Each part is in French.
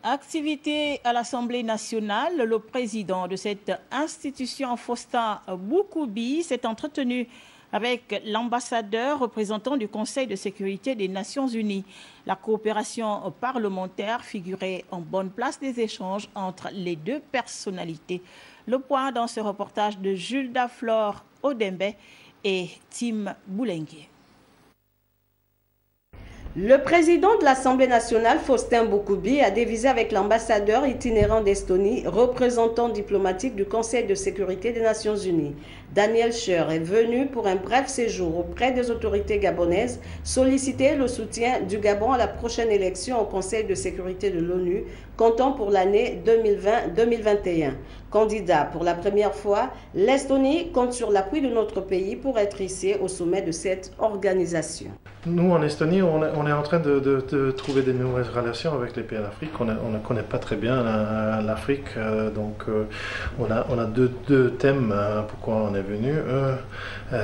Activité à l'Assemblée nationale, le président de cette institution, Faustin Boukoubi, s'est entretenu avec l'ambassadeur représentant du Conseil de sécurité des Nations Unies. La coopération parlementaire figurait en bonne place des échanges entre les deux personnalités. Le point dans ce reportage de Jules Daflor Odembe et Tim Boulengue. Le président de l'Assemblée nationale, Faustin Boukoubi, a dévisé avec l'ambassadeur itinérant d'Estonie, représentant diplomatique du Conseil de sécurité des Nations Unies. Daniel Scher est venu pour un bref séjour auprès des autorités gabonaises, solliciter le soutien du Gabon à la prochaine élection au Conseil de sécurité de l'ONU, comptant pour l'année 2020-2021. Candidat pour la première fois, l'Estonie compte sur l'appui de notre pays pour être hissé au sommet de cette organisation. Nous, en Estonie, on est en train de trouver des nouvelles relations avec les pays d'Afrique. On ne connaît pas très bien l'Afrique, donc on a deux thèmes pourquoi on est venu.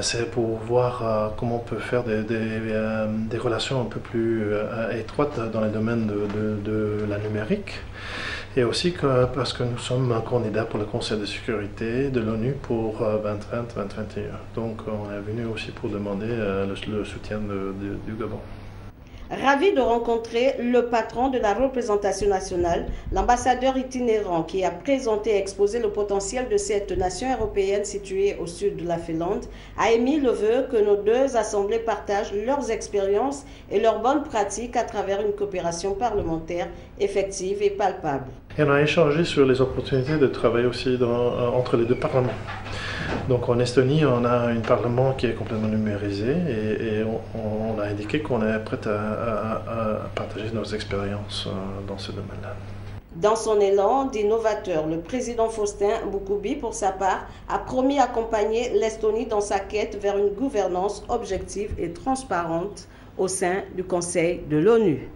C'est pour voir comment on peut faire des relations un peu plus étroites dans le domaine de la numérique. Et aussi parce que nous sommes un candidat pour le Conseil de sécurité de l'ONU pour 2020-2021. Donc on est venu aussi pour demander le soutien du Gabon. Ravi de rencontrer le patron de la représentation nationale, l'ambassadeur itinérant qui a présenté et exposé le potentiel de cette nation européenne située au sud de la Finlande, a émis le vœu que nos deux assemblées partagent leurs expériences et leurs bonnes pratiques à travers une coopération parlementaire effective et palpable. Et on a échangé sur les opportunités de travailler aussi entre les deux parlements. Donc en Estonie, on a un parlement qui est complètement numérisé et on a indiqué qu'on est prêt à partager nos expériences dans ce domaine-là. Dans son élan d'innovateur, le président Faustin Boukoubi, pour sa part, a promis accompagner l'Estonie dans sa quête vers une gouvernance objective et transparente au sein du Conseil de l'ONU.